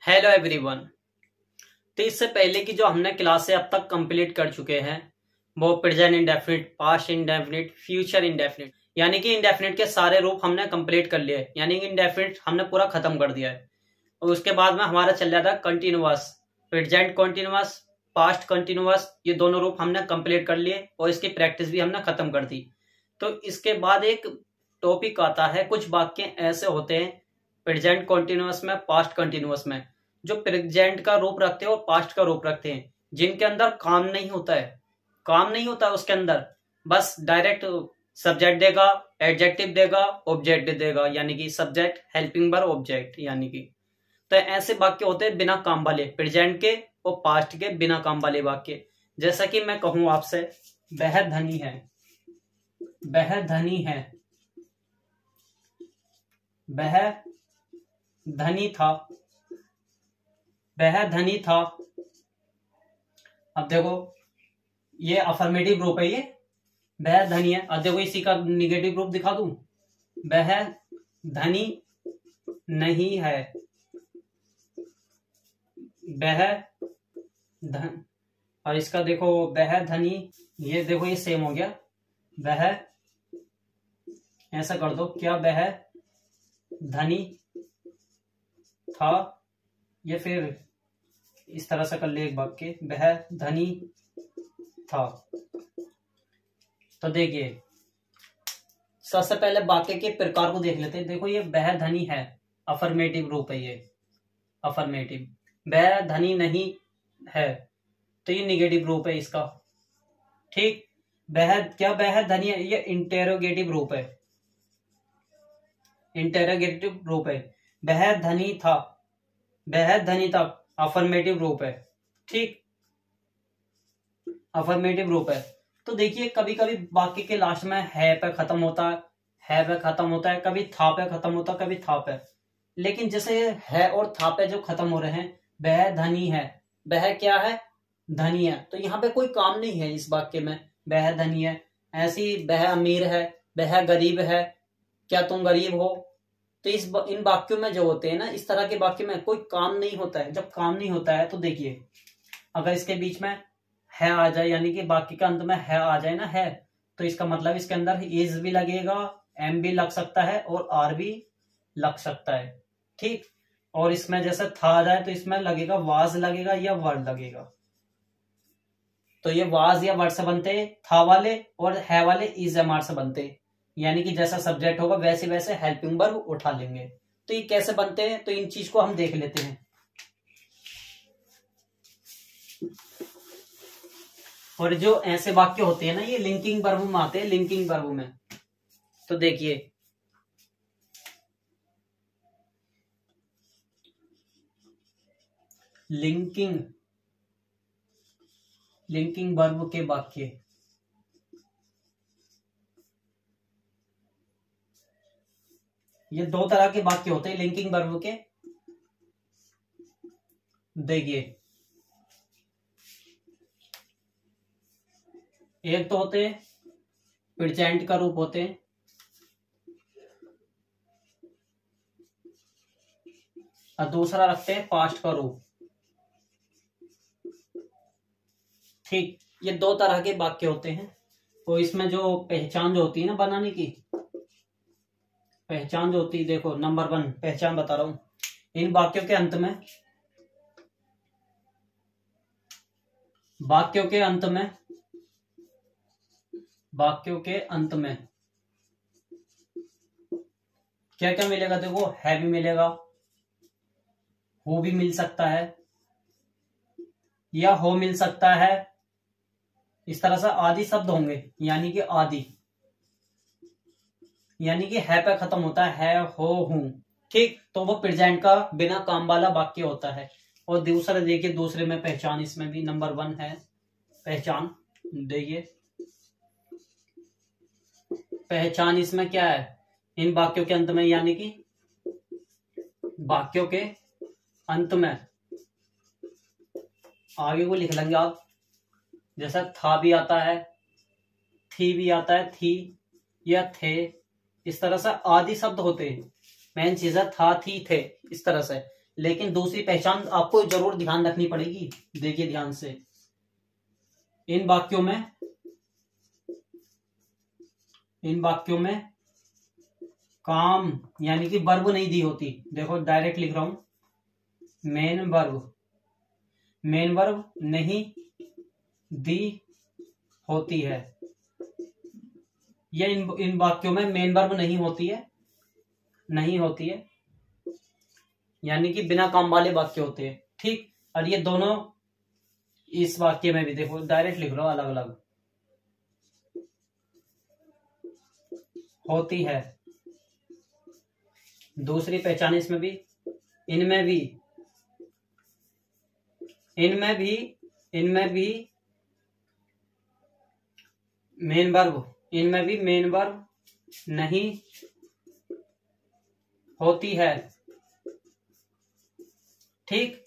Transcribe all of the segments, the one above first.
Hello everyone. तो इससे पहले की जो हमने क्लासें अब तक कंप्लीट कर चुके हैं वो present indefinite, past indefinite, future indefinite, यानी कि इंडेफिनिट के सारे रूप हमने कंप्लीट कर लिए, यानी कि इंडेफिनिट हमने पूरा खत्म कर दिया है। और उसके बाद में हमारा चल रहा था continuous, present continuous, past continuous, ये दोनों रूप हमने कंप्लीट कर लिए और इसकी प्रैक्टिस भी हमने खत्म कर दी। तो इसके बाद एक टॉपिक आता है, कुछ वाक्य ऐसे होते हैं प्रेजेंट कंटिन्यूअस में, पास्ट कंटिन्यूअस में, जो प्रेजेंट का रूप रखते हैं और पास्ट का रूप रखते हैं, जिनके अंदर काम नहीं होता है। काम नहीं होता है उसके अंदर, बस डायरेक्ट सब्जेक्ट देगा, एडजेक्टिव देगा, ऑब्जेक्ट देगा, यानी कि सब्जेक्ट, हेल्पिंग वर्ब, ऑब्जेक्ट, यानी कि। तो ऐसे वाक्य होते हैं बिना काम वाले, प्रेजेंट के और पास्ट के बिना काम वाले वाक्य। जैसा कि मैं कहूं आपसे, वह धनी है, वह धनी है, वह धनी था, वह धनी था। अब देखो ये अफर्मेटिव रूप है, ये वह धनी है। अब देखो इसी का निगेटिव रूप दिखा दूं, वह धनी नहीं है, वह धन। और इसका देखो वह धनी, ये देखो ये सेम हो गया, वह, ऐसा कर दो, क्या वह धनी था, या फिर इस तरह से कर ले एक वाक्य, वह धनी था। तो देखिए सबसे पहले वाक्य के प्रकार को देख लेते हैं। देखो ये वह धनी है, अफर्मेटिव रूप है, ये अफर्मेटिव। वह धनी नहीं है, तो ये निगेटिव रूप है इसका। ठीक, वह, क्या वह धनी है, ये इंटेरोगेटिव रूप है, इंटेरोगेटिव रूप है। वह धनी था, वह धनी था, अफर्मेटिव रूप है। ठीक, अफर्मेटिव रूप है। तो देखिए कभी कभी वाक्य के लास्ट में है पे खत्म होता है पे खत्म होता है, कभी था पे खत्म होता है, कभी था पे। लेकिन जैसे है और था पे जो खत्म हो रहे हैं, वह धनी है, वह क्या है, धनी है, तो यहाँ पे कोई काम नहीं है इस वाक्य में, वह धनी है। ऐसी वह अमीर है, वह गरीब है, क्या तुम गरीब हो। तो इन वाक्यों में जो होते हैं ना, इस तरह के वाक्य में कोई काम नहीं होता है। जब काम नहीं होता है तो देखिए अगर इसके बीच में है आ जाए, यानी कि वाक्य के अंत में है आ जाए ना, है, तो इसका मतलब इसके अंदर इज भी लगेगा, एम भी लग सकता है और आर भी लग सकता है। ठीक, और इसमें जैसे था आ जाए तो इसमें लगेगा वाज लगेगा या वर्ड लगेगा। तो ये वाज या वर्ड से बनते था वाले, और है वाले इज एम आर से बनते, यानी कि जैसा सब्जेक्ट होगा वैसे वैसे हेल्पिंग वर्ब उठा लेंगे। तो ये कैसे बनते हैं, तो इन चीज को हम देख लेते हैं। और जो ऐसे वाक्य होते हैं ना, ये लिंकिंग वर्ब में आते हैं, लिंकिंग वर्ब में। तो देखिए लिंकिंग वर्ब के वाक्य, ये दो तरह के वाक्य होते हैं लिंकिंग वर्ब के। देखिए एक तो होते हैं प्रेजेंट का रूप होते हैं, और दूसरा रखते हैं पास्ट का रूप। ठीक, ये दो तरह के वाक्य होते हैं। तो इसमें जो पहचान जो होती है ना बनाने की, पहचान जो होती है, देखो नंबर 1 पहचान बता रहा हूं, इन वाक्यों के अंत में, वाक्यों के अंत में, वाक्यों के अंत में क्या क्या मिलेगा, देखो है भी मिलेगा, हो भी मिल सकता है, या हो मिल सकता है, इस तरह से आदि शब्द होंगे, यानी कि आदि, यानी कि है पे खत्म होता है हो, हूं। ठीक, तो वो प्रेजेंट का बिना काम वाला वाक्य होता है। और दूसरा देखिए, दूसरे में पहचान, इसमें भी नंबर 1 है पहचान। देखिए पहचान इसमें क्या है, इन वाक्यों के अंत में, यानी कि वाक्यों के अंत में, आगे को लिख लेंगे आप, जैसा था भी आता है, थी भी आता है, थी या थे, इस तरह से आदि शब्द होते हैं। मेन चीज है था, थी, थे, इस तरह से। लेकिन दूसरी पहचान आपको जरूर ध्यान रखनी पड़ेगी। देखिए ध्यान से, इन वाक्यों में काम यानी कि वर्ब नहीं दी होती। देखो डायरेक्ट लिख रहा हूं, मेन वर्ब नहीं दी होती है। ये इन वाक्यों में मेन वर्ब नहीं होती है, यानी कि बिना काम वाले वाक्य होते हैं। ठीक, और ये दोनों इस वाक्य में भी देखो डायरेक्ट लिख लो, अलग अलग होती है। दूसरी पहचान इसमें भी, इनमें भी मेन वर्ब नहीं होती है। ठीक,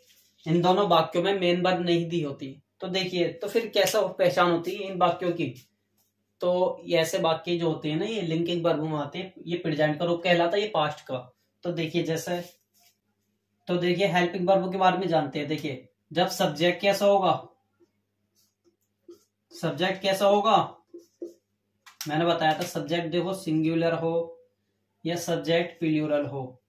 इन दोनों वाक्यों में मेन वर्ब नहीं दी होती। तो देखिए, तो फिर कैसा पहचान होती है इन वाक्यों की? तो ऐसे वाक्य जो होते हैं ना, ये लिंकिंग वर्ब में आते हैं। ये प्रेजेंट का रूप कहलाता है, ये पास्ट का। तो देखिए जैसे, तो देखिए हेल्पिंग वर्ब के बारे में जानते हैं। देखिए जब सब्जेक्ट कैसा होगा, मैंने बताया था सब्जेक्ट देखो सिंगुलर हो या सब्जेक्ट प्लूरल हो।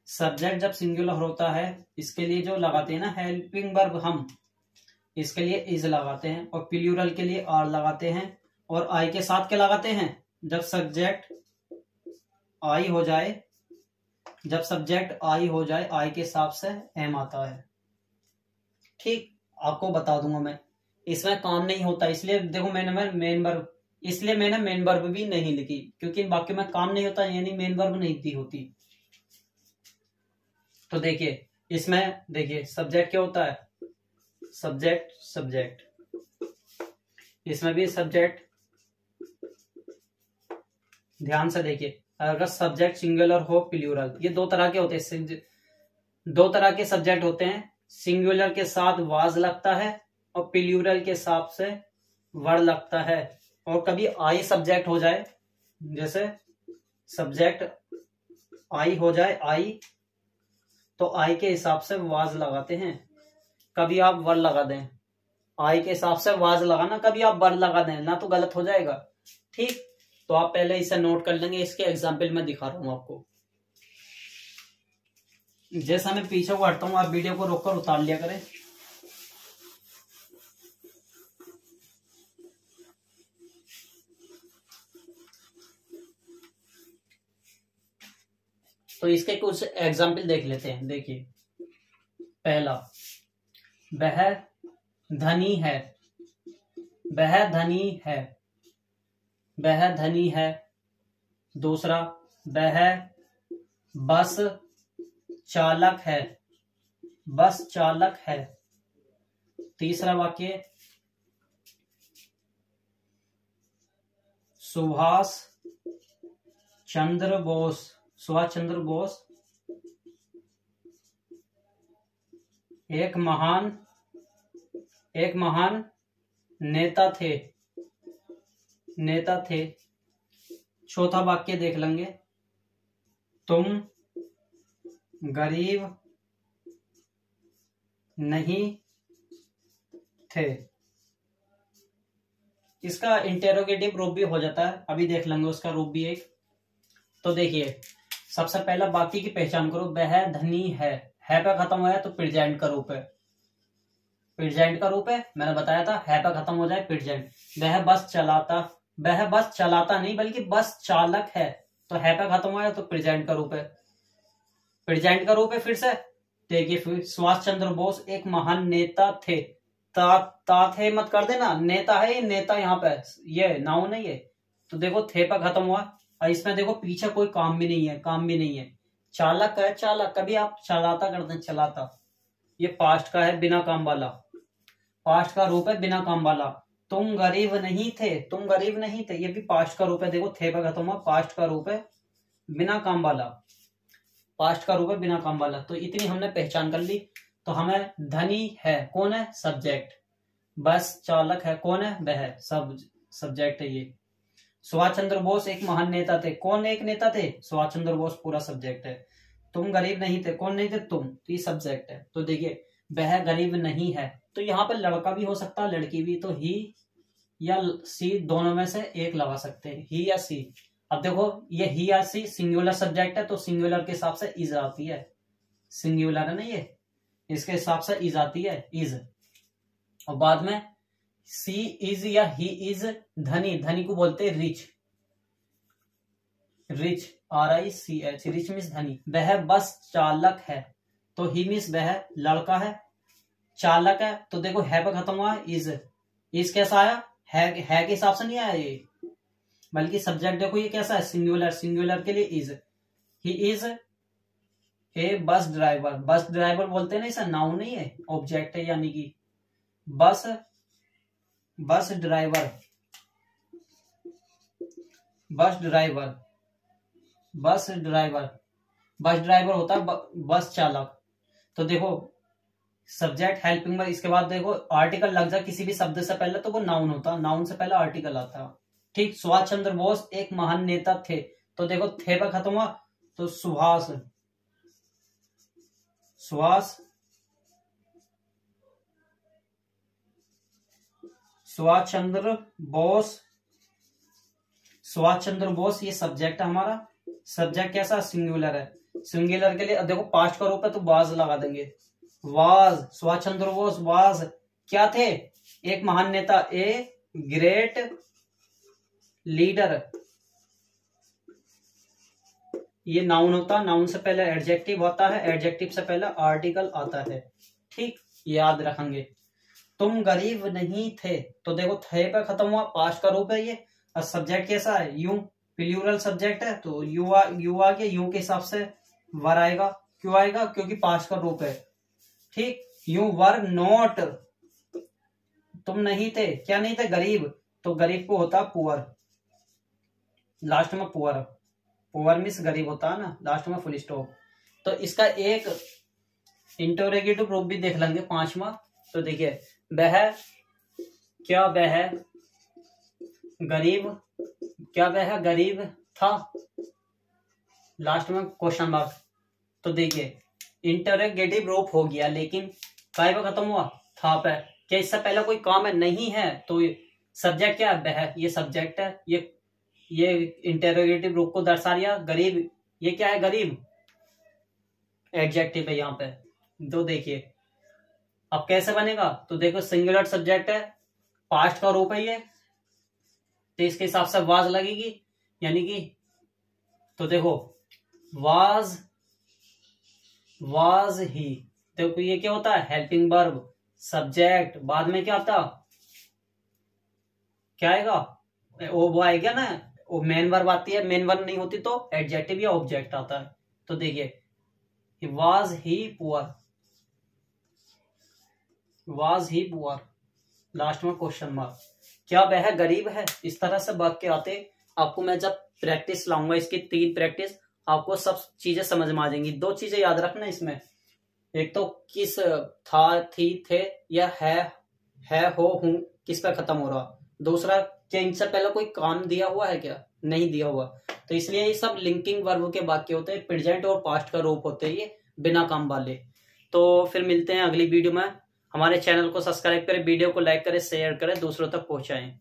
सब्जेक्ट जब सिंगुलर होता है, इसके लिए जो लगाते हैं ना हेल्पिंग वर्ब, हम इसके लिए इज लगाते हैं, और प्लूरल के लिए आर लगाते हैं, और आई के साथ क्या लगाते हैं? जब सब्जेक्ट आई हो जाए, आई के हिसाब से एम आता है। ठीक, आपको बता दूंगा मैं, इसमें काम नहीं होता, इसलिए देखो मैंने मेन वर्ब भी नहीं लिखी, क्योंकि इन वाक्यों में काम नहीं होता, यानी मेन वर्ब नहीं दी होती। तो देखिए इसमें, देखिए सब्जेक्ट क्या होता है? सब्जेक्ट, इसमें भी सब्जेक्ट। ध्यान से देखिए, अगर सब्जेक्ट सिंगुलर हो प्लूरल, ये दो तरह के होते हैं, दो तरह के सब्जेक्ट होते हैं। सिंगुलर के साथ वाज लगता है और प्लूरल के साथ से वर लगता है। और कभी आई सब्जेक्ट हो जाए, जैसे सब्जेक्ट आई हो जाए, आई, तो आई के हिसाब से वाज लगाते हैं। कभी आप वर लगा दें, आई के हिसाब से वाज लगाना, कभी आप वर लगा दें ना, तो गलत हो जाएगा। ठीक, तो आप पहले इसे नोट कर लेंगे। इसके एग्जाम्पल में दिखा रहा हूं आपको। जैसा मैं पीछे को हटता हूं, आप वीडियो को रोककर उतार लिया करें। तो इसके कुछ एग्जाम्पल देख लेते हैं। देखिए पहला, वह धनी है। दूसरा, वह बस चालक है। तीसरा वाक्य, सुभाष चंद्र बोस एक महान नेता थे। चौथा वाक्य देख लेंगे, तुम गरीब नहीं थे। इसका इंटेरोगेटिव रूप भी हो जाता है, अभी देख लेंगे उसका रूप भी एक। तो देखिए सबसे पहला वाक्य की पहचान करो, वह धनी है पे खत्म हो जाए तो प्रेजेंट का रूप है। मैंने बताया था, है पे खत्म हो जाए प्रेजेंट। वह बस चलाता नहीं बल्कि बस चालक है, तो है पे खत्म हो जाए तो प्रेजेंट का रूप है। फिर से देखिए, फिर सुभाष चंद्र बोस एक महान नेता थे। ता थे मत कर देना, नेता है, नेता यहाँ पे ये नाउन नहीं है। तो देखो थे पे खत्म हुआ, और इसमें देखो पीछे कोई काम भी नहीं है। चालक है, चालक, कभी आप चलाता करते हैं, चलाता, ये पास्ट का है, बिना काम वाला, पास्ट का रूप है, बिना काम वाला। तुम गरीब नहीं थे, ये भी पास्ट का रूप है। देखो थे पे खत्म हुआ, पास्ट का रूप है, बिना काम वाला। तो इतनी हमने पहचान कर ली। तो हमें धनी है, कौन है? सब्जेक्ट। बस चालक है, कौन है? वह, सब सब्जेक्ट है ये। सुभाष चंद्र बोस एक महान नेता थे, कौन एक नेता थे? सुभाष चंद्र बोस पूरा सब्जेक्ट है। तुम गरीब नहीं थे, कौन नहीं थे, तुम, तो ये सब्जेक्ट है। तो देखिए वह गरीब नहीं है, तो यहाँ पे लड़का भी हो सकता है लड़की भी, तो ही या सी दोनों में से एक लगा सकते हैं, ही या सी। अब देखो ये ही या सी सिंगुलर सब्जेक्ट है, तो सिंगुलर के हिसाब से इज आती है, सिंगुलर है ना ये, इसके हिसाब से इज आती है, इज। और बाद में सी इज या ही इज धनी, धनी को बोलते हैं rich, rich RICH, rich means धनी। वह बस चालक है, तो ही मीन्स वह लड़का है, चालक है, तो देखो है पे खत्म हुआ इज कैसा आया, है के हिसाब से नहीं आया ये, बल्कि सब्जेक्ट देखो ये कैसा है, सिंगुलर, सिंगुलर के लिए is. He is a bus driver, bus driver बोलते हैं ना, इसे नाउन नहीं है, ऑब्जेक्ट है, यानी कि bus driver, bus driver, bus driver, bus driver होता है बस चालक। तो देखो सब्जेक्ट हेल्पिंग वर्ब, इसके बाद देखो आर्टिकल लग जाए किसी भी शब्द से पहले तो वो नाउन होता, नाउन से पहले आर्टिकल आता। ठीक, सुभाष चंद्र बोस एक महान नेता थे, तो देखो थे पर खत्म हुआ, तो सुभाष, सुभाष चंद्र बोस, सुभाष चंद्र बोस ये सब्जेक्ट है हमारा, सब्जेक्ट कैसा, सिंगुलर है, सिंगुलर के लिए देखो पास्ट का रूप है तो वाज लगा देंगे, वाज, सुभाष चंद्र बोस वाज क्या थे, एक महान नेता, ए ग्रेट लीडर, ये नाउन होता है, नाउन से पहले एडजेक्टिव होता है, एडजेक्टिव से पहले आर्टिकल आता है। ठीक, याद रखेंगे। तुम गरीब नहीं थे, तो देखो थे पे खत्म हुआ, पास्ट का रूप है ये, और सब्जेक्ट कैसा है, यू, प्लूरल सब्जेक्ट है, तो यू आ गया, यू के हिसाब से वर आएगा, क्यों आएगा, क्योंकि पास्ट का रूप है। ठीक, यू वर नॉट, तुम नहीं थे, क्या नहीं थे, गरीब, तो गरीब को होता पुअर, लास्ट में पुअर, पुअर मीन्स गरीब होता है ना, लास्ट में फुल स्टॉप। तो इसका एक इंटरोगेटिव रूप भी देख लेंगे, 5वां। तो देखिए वह, क्या वह गरीब, क्या वह गरीब था, लास्ट में क्वेश्चन मार्क। तो देखिए इंटरोगेटिव रूप हो गया, लेकिन काय पे खत्म हुआ, था पे, क्या इससे पहले कोई काम है, नहीं है, तो सब्जेक्ट क्या है, वह, ये सब्जेक्ट है, ये इंटरोगेटिव रूप को दर्शा दिया, गरीब, ये क्या है, गरीब एडजेक्टिव है यहाँ पे। तो देखिए अब कैसे बनेगा, तो देखो सिंगुलर सब्जेक्ट है, पास्ट का रूप है ये, तो इसके हिसाब से वाज लगेगी, यानी कि, तो देखो वाज ही, देखो ये क्या होता है, हेल्पिंग वर्ब, सब्जेक्ट, बाद में क्या आता, क्या आएगा, वो आएगा ना, वो मेन वर्ब आती है, मेन वर्ब नहीं होती तो एडजेक्टिव या ऑब्जेक्ट आता है। तो देखिए was he poor, was he poor, last में क्वेश्चन मार्क, क्या वह गरीब है, इस तरह से वाक्य आते। आपको मैं जब प्रैक्टिस लाऊंगा, इसकी 3 प्रैक्टिस, आपको सब चीजें समझ में आ जाएंगी। 2 चीजें याद रखना इसमें, एक तो किस, था, थी, थे, या है, हो, हूं, किस पे खत्म हो रहा, दूसरा क्या इनसे पहले कोई काम दिया हुआ है, क्या नहीं दिया हुआ। तो इसलिए ये सब लिंकिंग वर्ब के वाक्य होते हैं, प्रेजेंट और पास्ट का रूप होते हैं ये, बिना काम वाले। तो फिर मिलते हैं अगली वीडियो में। हमारे चैनल को सब्सक्राइब करें, वीडियो को लाइक करें, शेयर करें, दूसरों तक पहुंचाएं।